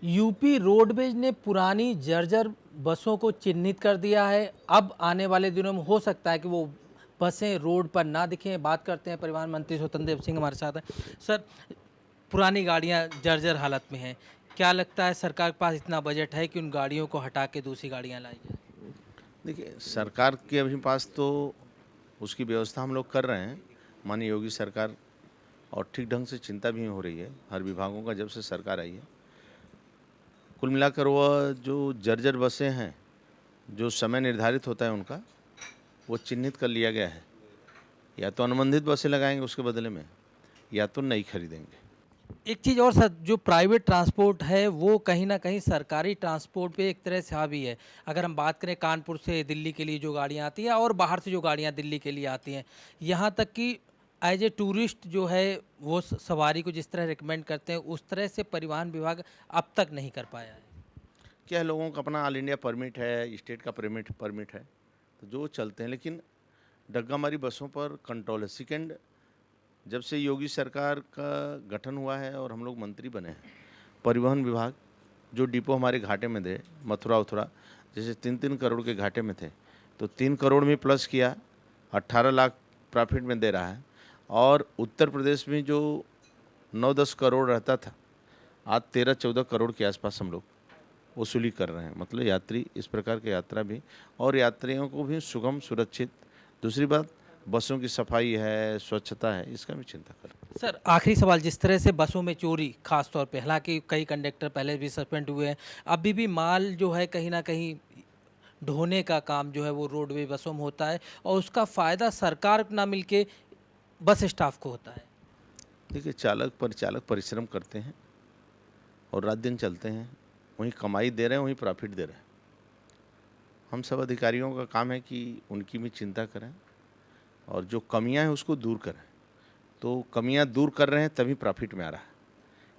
UP roadways ने पुरानी जर्जर बसों को चिन्हित कर दिया है। अब आने वाले दिनों में हो सकता है कि वो बसें रोड पर ना दिखें। बात करते हैं, परिवहन मंत्री स्वतंत्र देव सिंह हमारे साथ हैं। सर, पुरानी गाड़ियां जर्जर हालत में हैं। क्या लगता है सरकार के पास इतना बजट है कि उन गाड़ियों को हटा के दूसरी गाड़ियां लाई जाए? देखिए, सरकार के अभी पास तो उसकी व्यवस्था हम लोग कर रहे हैं, माननीय योगी सरकार, और ठीक ढंग से चिंता भी हो रही है हर विभागों का जब से सरकार आई है। कुल मिलाकर वह जो जर्जर बसें हैं, जो समय निर्धारित होता है उनका, वो चिन्हित कर लिया गया है। या तो अनुबंधित बसें लगाएंगे उसके बदले में, या तो नई खरीदेंगे। एक चीज़ और सर, जो प्राइवेट ट्रांसपोर्ट है वो कहीं ना कहीं सरकारी ट्रांसपोर्ट पे एक तरह से हावी है। अगर हम बात करें कानपुर से दिल्ली के लिए जो गाड़ियाँ आती हैं और बाहर से जो गाड़ियाँ दिल्ली के लिए आती हैं, यहाँ तक कि एज ए टूरिस्ट जो है वो सवारी को जिस तरह रिकमेंड करते हैं उस तरह से परिवहन विभाग अब तक नहीं कर पाया है। क्या है, लोगों का अपना ऑल इंडिया परमिट है, स्टेट का परमिट परमिट है, तो जो चलते हैं, लेकिन डग्गामारी बसों पर कंट्रोल है। सेकेंड, जब से योगी सरकार का गठन हुआ है और हम लोग मंत्री बने हैं, परिवहन विभाग जो डिपो हमारे घाटे में थे, मथुरा उथुरा, जैसे 3-3 करोड़ के घाटे में थे, तो 3 करोड़ में प्लस किया, 18 लाख प्रॉफिट में दे रहा है। और उत्तर प्रदेश में जो 9-10 करोड़ रहता था, आज 13-14 करोड़ के आसपास हम लोग वसूली कर रहे हैं। मतलब यात्री इस प्रकार की यात्रा भी, और यात्रियों को भी सुगम सुरक्षित। दूसरी बात, बसों की सफाई है, स्वच्छता है, इसका भी चिंता कर रहे हैं। सर, आखिरी सवाल, जिस तरह से बसों में चोरी खास तौर पे, हालांकि कई कंडक्टर पहले भी सस्पेंड हुए हैं, अभी भी माल जो है कहीं ना कहीं ढोने का काम जो है वो रोडवे बसों में होता है और उसका फ़ायदा सरकार ना मिलके बस स्टाफ को होता है। देखिए, चालक परिचालक परिश्रम करते हैं और रात दिन चलते हैं, वहीं कमाई दे रहे हैं, वहीं प्रॉफिट दे रहे हैं। हम सब अधिकारियों का काम है कि उनकी भी चिंता करें और जो कमियां हैं उसको दूर करें। तो कमियां दूर कर रहे हैं तभी प्रॉफिट में आ रहा है,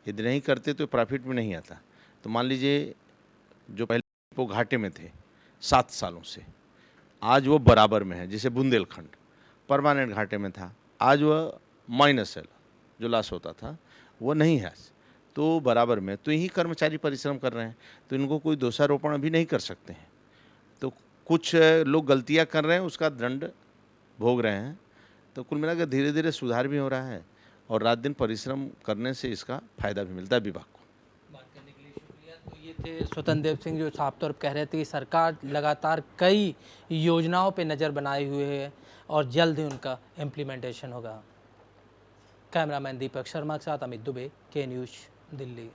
यदि नहीं करते तो प्रॉफिट में नहीं आता। तो मान लीजिए, जो पहले वो घाटे में थे 7 सालों से, आज वो बराबर में है। जैसे बुंदेलखंड परमानेंट घाटे में था, आज वह माइनस है, जो लॉस होता था वो नहीं है आज, तो बराबर में। तो यही कर्मचारी परिश्रम कर रहे हैं, तो इनको कोई दोषारोपण अभी नहीं कर सकते हैं। तो कुछ लोग गलतियां कर रहे हैं, उसका दंड भोग रहे हैं। तो कुल मिलाकर धीरे धीरे सुधार भी हो रहा है और रात दिन परिश्रम करने से इसका फायदा भी मिलता है विभाग को। बात करने के लिए शुक्रिया। तो ये थे स्वतंत्र देव सिंह, जो साफ तौर पर कह रहे थे कि सरकार लगातार कई योजनाओं पे नज़र बनाए हुए है और जल्द ही उनका इम्प्लीमेंटेशन होगा। कैमरामैन दीपक शर्मा के साथ अमित दुबे, के न्यूज़, दिल्ली।